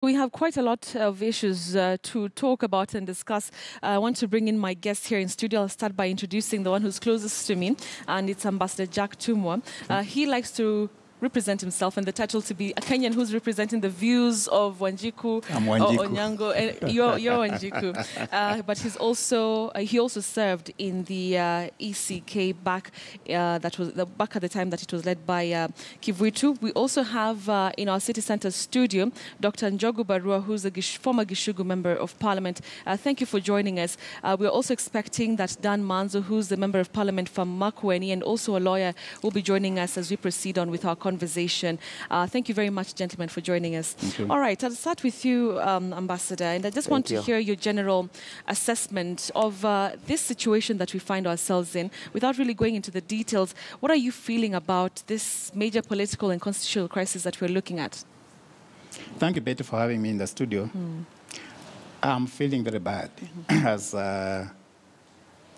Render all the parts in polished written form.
We have quite a lot of issues to talk about and discuss. I want to bring in my guests here in studio. I'll start by introducing the one who's closest to me, and it's Ambassador Jack Tumwa. He likes to represent himself and the title to be a Kenyan who's representing the views of Wanjiku or Onyango. You're Wanjiku. But he also served in the ECK back back at the time that it was led by Kivuitu. We also have in our city center studio Dr. Njogu Barua, who's a former Gishugu member of parliament. Thank you for joining us. We're also expecting that Dan Manzo, who's the member of parliament from Makueni and also a lawyer, will be joining us as we proceed on with our conversation. Thank you very much, gentlemen, for joining us. All right, I'll start with you, Ambassador, and I just want to hear your general assessment of this situation that we find ourselves in. Without really going into the details, what are you feeling about this major political and constitutional crisis that we're looking at? Thank you, Betty, for having me in the studio. I'm feeling very bad. As an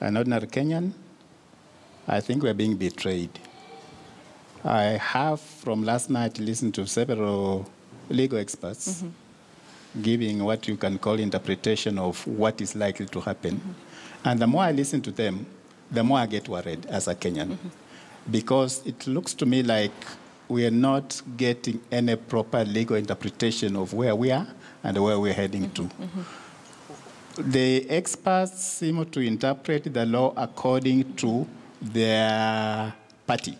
ordinary Kenyan, I think we're being betrayed. I have, from last night, listened to several legal experts giving what you can call interpretation of what is likely to happen. And the more I listen to them, the more I get worried as a Kenyan. Because it looks to me like we are not getting any proper legal interpretation of where we are and where we're heading to. The experts seem to interpret the law according to their party.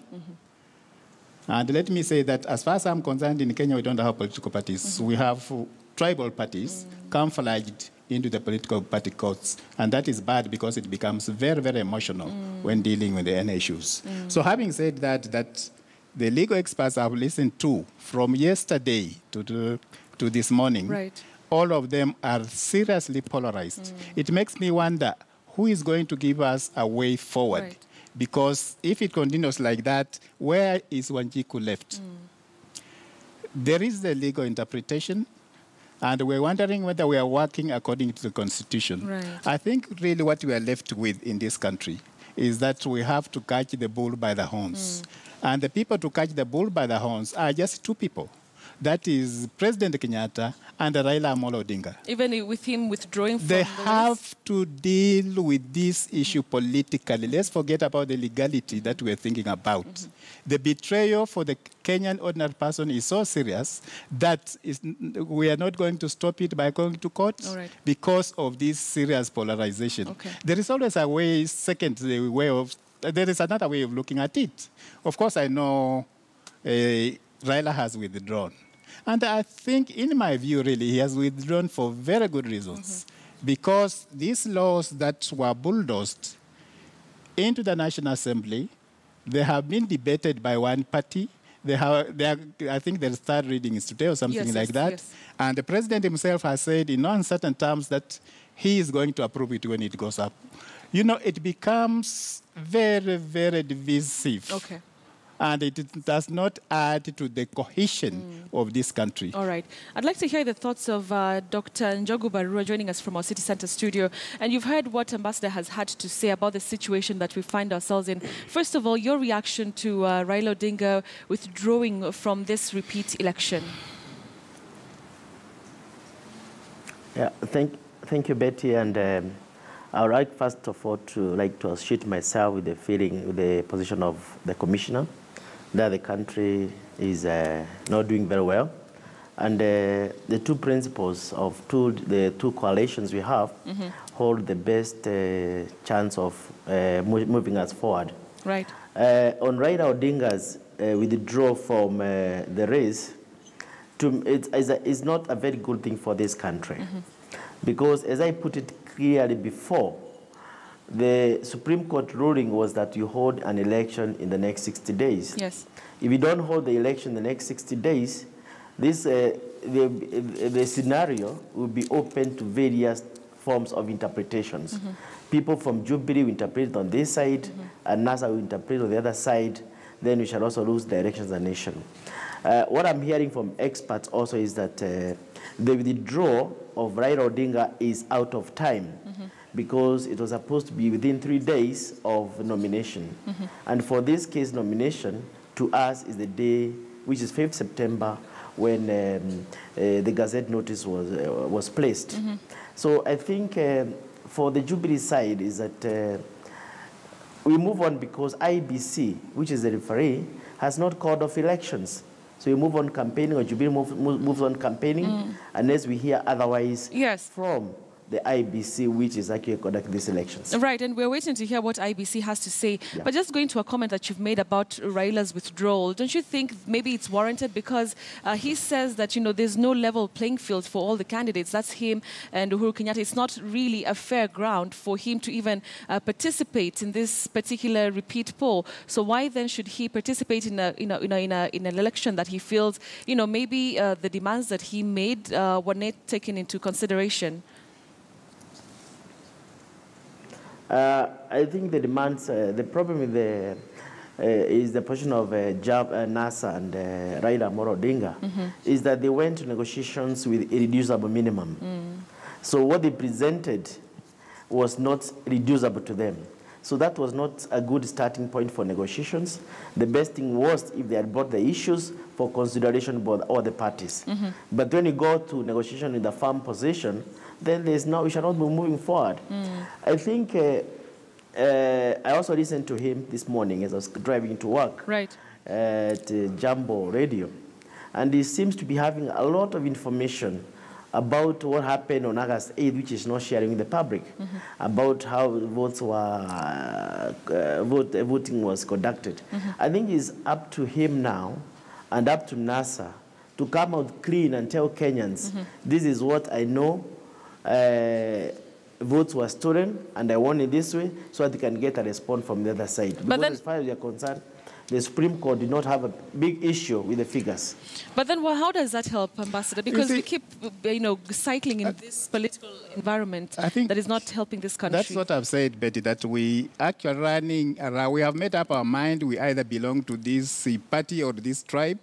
And let me say that as far as I'm concerned, in Kenya, we don't have political parties. We have tribal parties camouflaged into the political party courts. And that is bad because it becomes very, very emotional when dealing with the any issues. So having said that, the legal experts I've listened to from yesterday to this morning, all of them are seriously polarized. It makes me wonder who is going to give us a way forward. Because if it continues like that, where is Wanjiku left? There is the legal interpretation, and we're wondering whether we are working according to the Constitution. I think really what we are left with in this country is that we have to catch the bull by the horns. And the people to catch the bull by the horns are just two people. That is President Kenyatta and Raila Amolo Odinga. Even with him withdrawing from They have to deal with this issue politically. Let's forget about the legality that we're thinking about. The betrayal for the Kenyan ordinary person is so serious that we are not going to stop it by going to court because of this serious polarization. There is always a way, there is another way of looking at it. Of course, I know Raila has withdrawn. And I think, in my view, really, he has withdrawn for very good reasons. Because these laws that were bulldozed into the National Assembly, they have been debated by one party. I think their third reading is today or something like that. And the president himself has said in uncertain terms that he is going to approve it when it goes up. You know, it becomes very, very divisive. And it does not add to the cohesion of this country. All right. I'd like to hear the thoughts of Dr. Njogu Barua joining us from our City Center studio. And you've heard what Ambassador has had to say about the situation that we find ourselves in. First of all, your reaction to Raila Odinga withdrawing from this repeat election. Yeah, thank you, Betty. And I would like, first of all, to associate myself with the position of the commissioner, that the country is not doing very well. And the two principles of the two coalitions we have hold the best chance of moving us forward. Right. On Raila Odinga's withdrawal from the race, it's not a very good thing for this country. Because, as I put it clearly before, the Supreme Court ruling was that you hold an election in the next 60 days. Yes. If you don't hold the election in the next 60 days, the scenario will be open to various forms of interpretations. People from Jubilee will interpret it on this side, and NASA will interpret it on the other side. Then we shall also lose direction as a nation. What I'm hearing from experts also is that the withdrawal of Raila Odinga is out of time. Because it was supposed to be within 3 days of nomination. And for this case, nomination to us is the day, which is 5th September when the Gazette notice was placed. So I think for the Jubilee side is that we move on because IBC, which is the referee, has not called off elections. So we move on campaigning, or Jubilee moves on campaigning, unless we hear otherwise from the IBC, which is actually conducting these elections. Right, and we're waiting to hear what IBC has to say. Yeah. But just going to a comment that you've made about Raila's withdrawal, don't you think maybe it's warranted? Because he says that, you know, there's no level playing field for all the candidates. That's him and Uhuru Kenyatta. It's not really a fair ground for him to even participate in this particular repeat poll. So why then should he participate in an election that he feels, you know, maybe the demands that he made were not taken into consideration? I think the demands, the problem with is the position of NASA and Raila Amolo Odinga is that they went to negotiations with irreducible minimum. So what they presented was not reducible to them. So that was not a good starting point for negotiations. The best thing was if they had brought the issues for consideration by all the parties. But when you go to negotiation in the firm position, then we shall not be moving forward. I think I also listened to him this morning as I was driving to work at Jambo Radio. And he seems to be having a lot of information about what happened on August 8th, which is not sharing with the public, about how votes were, voting was conducted. I think it's up to him now and up to NASA to come out clean and tell Kenyans, this is what I know, votes were stolen, and I won it this way, so that they can get a response from the other side. Because as far as you're concerned, the Supreme Court did not have a big issue with the figures. But then, well, how does that help, Ambassador? Because we keep, you know, cycling in this political environment that is not helping this country. That's what I've said, Betty, that we actually running around. We have made up our mind. We either belong to this party or this tribe,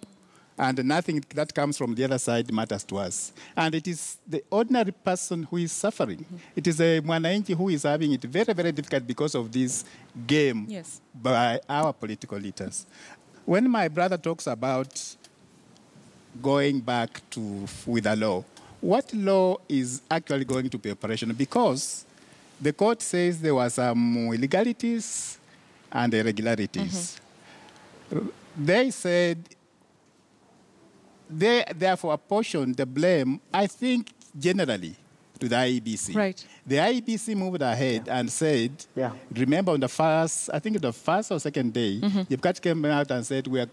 and nothing that comes from the other side matters to us. And it is the ordinary person who is suffering. It is a mwananchi who is having it very, very difficult because of this game by our political leaders. When my brother talks about going back with a law, what law is actually going to be operational? Because the court says there were some illegalities and irregularities. They said they therefore apportioned the blame, I think, generally to the IEBC. Right. The IEBC moved ahead and said, remember on the first, I think the first or second day, Jebkat came out and said, we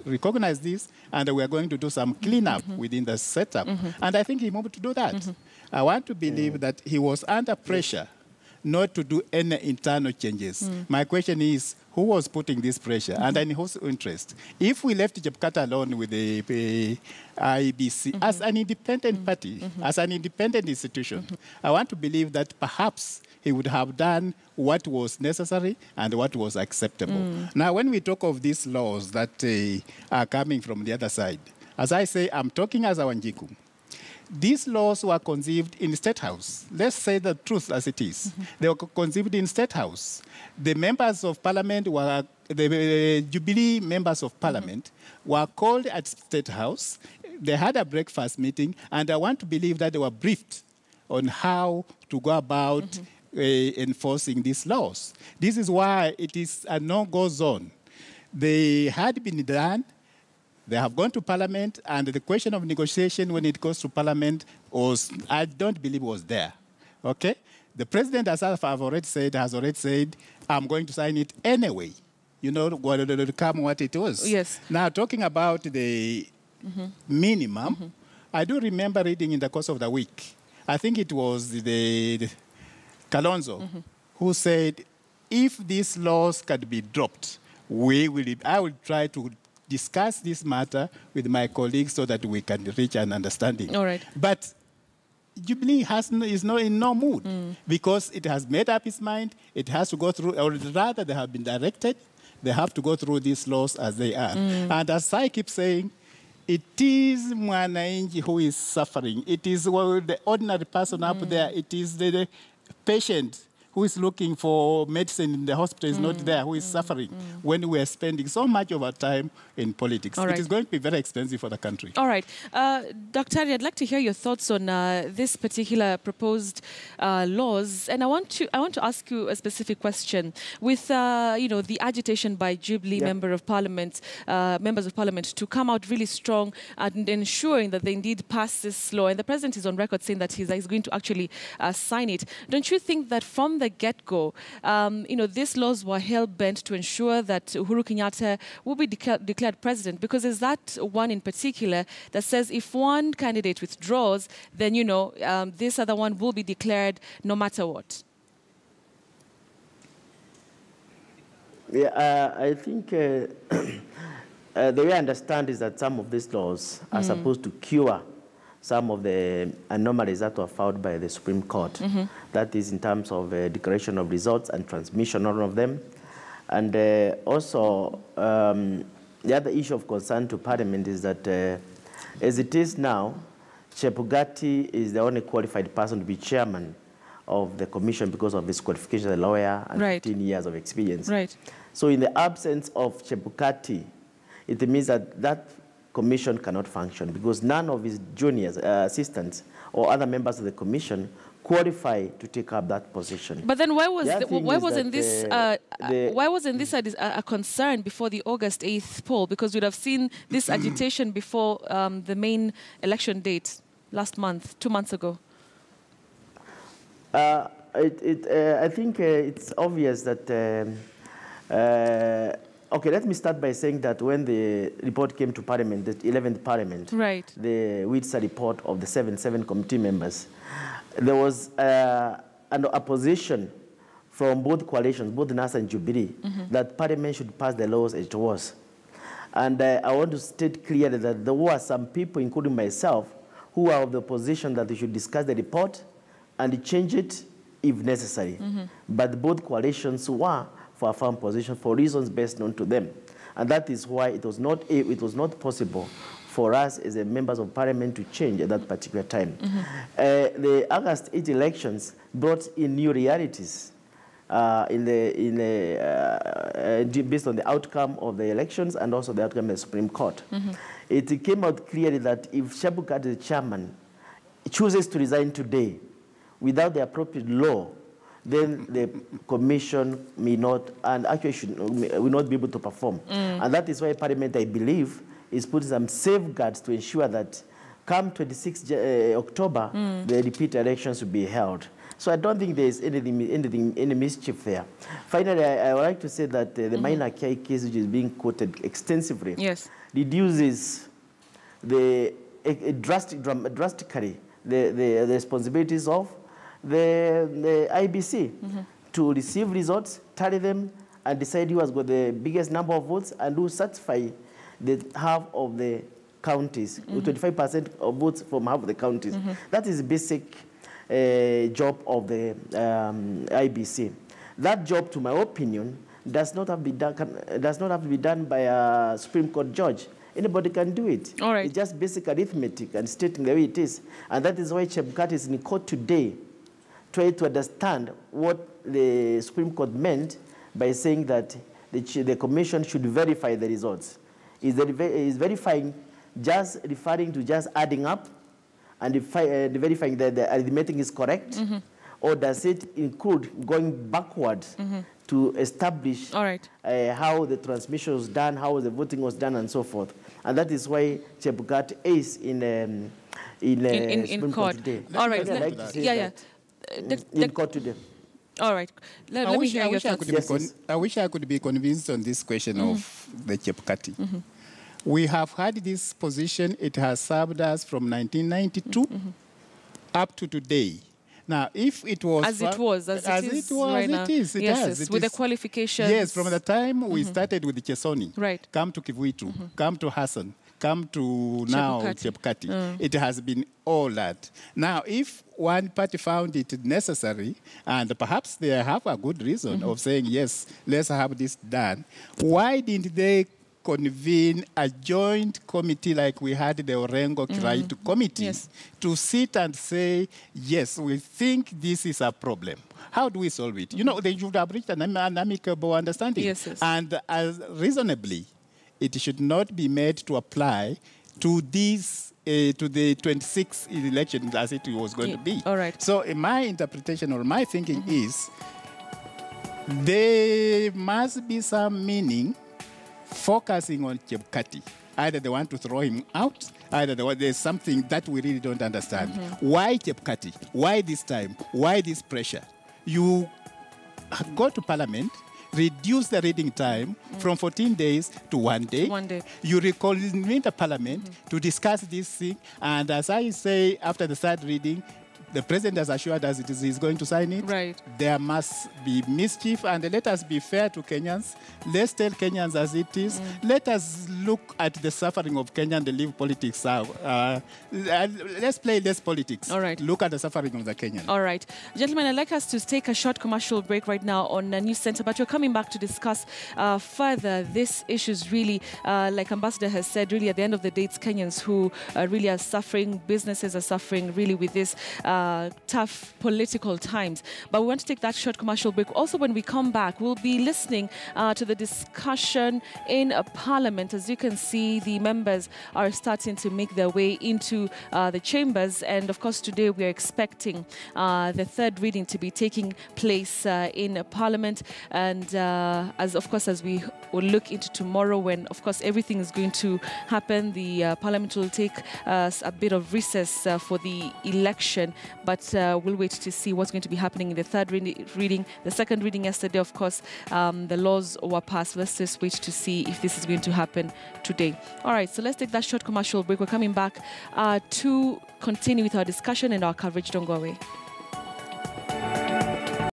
recognize this and we are going to do some cleanup within the setup. And I think he moved to do that. I want to believe that he was under pressure not to do any internal changes. My question is, who was putting this pressure and in whose interest? If we left Jebkat alone with the IEBC as an independent party, as an independent institution, I want to believe that perhaps he would have done what was necessary and what was acceptable. Now, when we talk of these laws that are coming from the other side, as I say, I'm talking as a Wanjiku. These laws were conceived in State House. Let's say the truth as it is. They were conceived in State House. The members of Parliament were, the Jubilee members of Parliament were called at State House. They had a breakfast meeting, and I want to believe that they were briefed on how to go about enforcing these laws. This is why it is a no-go zone. They had been done. They have gone to Parliament, and the question of negotiation when it goes to Parliament was, I don't believe was there. Okay? The President, as I've already said, has already said, I'm going to sign it anyway. You know, to come what it was. Yes. Now, talking about the minimum, I do remember reading in the course of the week, I think it was the Kalonzo who said, if these laws can be dropped, I will try to discuss this matter with my colleagues so that we can reach an understanding. All right. But Jubilee is in no mood because it has made up its mind. It has to go through, or rather they have been directed. They have to go through these laws as they are. And as I keep saying, it is mwananchi who is suffering. It is the ordinary person up there. It is the patient who is looking for medicine in the hospital is not there, who is suffering when we are spending so much of our time in politics. It is going to be very expensive for the country. All right. Dr. Ari, I'd like to hear your thoughts on this particular proposed laws. And I want to ask you a specific question. With, the agitation by Jubilee members of Parliament to come out really strong and ensuring that they indeed pass this law. And the President is on record saying that he's going to actually sign it. Don't you think that from the get-go, these laws were hell-bent to ensure that Uhuru Kenyatta will be declared president? Because there's that one in particular that says if one candidate withdraws, then, this other one will be declared no matter what. Yeah, I think the way I understand is that some of these laws are supposed to cure some of the anomalies that were found by the Supreme Court. That is in terms of declaration of results and transmission of them. And also, the other issue of concern to Parliament is that as it is now, Chebukati is the only qualified person to be chairman of the commission because of his qualification as a lawyer and 15 years of experience. So in the absence of Chebukati, it means that that commission cannot function because none of his juniors, assistants, or other members of the commission qualify to take up that position. But then why wasn't this a concern before the August 8th poll? Because we'd have seen this agitation before the main election date last month, 2 months ago. I think it's obvious that okay, let me start by saying that when the report came to Parliament, the 11th Parliament, the WITSA report of the 7 committee members, there was an opposition from both coalitions, both NASA and Jubilee, that Parliament should pass the laws as it was. And I want to state clearly that there were some people, including myself, who are of the position that they should discuss the report and change it if necessary. But both coalitions were for a firm position for reasons best known to them. And that is why it was not possible for us as members of Parliament to change at that particular time. The August 8 elections brought in new realities based on the outcome of the elections and also the outcome of the Supreme Court. It came out clearly that if Chebukati, the chairman, chooses to resign today without the appropriate law, then the commission may not, and actually will not be able to perform. And that is why Parliament, I believe, is putting some safeguards to ensure that come 26 October, the repeat elections will be held. So I don't think there is any mischief there. Finally, I would like to say that the minor care case, which is being quoted extensively, reduces drastically the responsibilities of the IBC to receive results, tally them, and decide who has got the biggest number of votes and who certify the half of the counties, 25% of votes from half of the counties. That is the basic job of the IBC. That job, to my opinion, does not have to be done by a Supreme Court judge. Anybody can do it. It's just basic arithmetic and stating the way it is. And that is why Chebukati is in court today, trying to understand what the Supreme Court meant by saying that the commission should verify the results. Is verifying just referring to just adding up and verifying that the arithmetic is correct? Or does it include going backwards to establish how the transmission was done, how the voting was done, and so forth? And that is why Chebukati is in court today. All right. In court today. All right. Let me hear your thoughts. I wish I could be convinced on this question of the Chebukati. We have had this position. It has served us from 1992 up to today. Now, if it was... As it is with the qualifications. Yes, from the time we started with Chesoni, come to Kivuitu, come to Hassan, come to now Chebukati. It has been all that. Now, if one party found it necessary, and perhaps they have a good reason of saying, yes, let's have this done, why didn't they convene a joint committee like we had the Orengo Right Committee to sit and say, yes, we think this is a problem. How do we solve it? You know, they should have reached an amicable understanding. Yes. And as reasonably, it should not be made to apply to these, to the 26th election as it was going to be. All right. So in my interpretation or my thinking is, there must be some meaning focusing on Chebukati. Either they want to throw him out, either there's something that we really don't understand. Why Chebukati? Why this time? Why this pressure? You go to Parliament, reduce the reading time from 14 days to 1 day. 1 day. You reconvene the Parliament to discuss this thing, and as I say, after the third reading, the president has assured us he's going to sign it. Right. There must be mischief, and let us be fair to Kenyans. Let's tell Kenyans as it is. Let us look at the suffering of Kenya and leave politics out. Let's play less politics. All right. Look at the suffering of the Kenyans. All right. Gentlemen, I'd like us to take a short commercial break right now on News Center, but we're coming back to discuss further this issues really, like Ambassador has said, really at the end of the day, it's Kenyans who really are suffering, businesses are suffering really with this tough political times. But we want to take that short commercial break. Also, when we come back, we'll be listening to the discussion in Parliament. As you can see, the members are starting to make their way into the chambers. And of course, today we are expecting the third reading to be taking place in Parliament. And as we will look into tomorrow, when of course everything is going to happen, the Parliament will take a bit of recess for the election. But we'll wait to see what's going to be happening in the third reading. The second reading yesterday, of course, the laws were passed. Let's just wait to see if this is going to happen today. All right, so let's take that short commercial break. We're coming back to continue with our discussion and our coverage. Don't go away.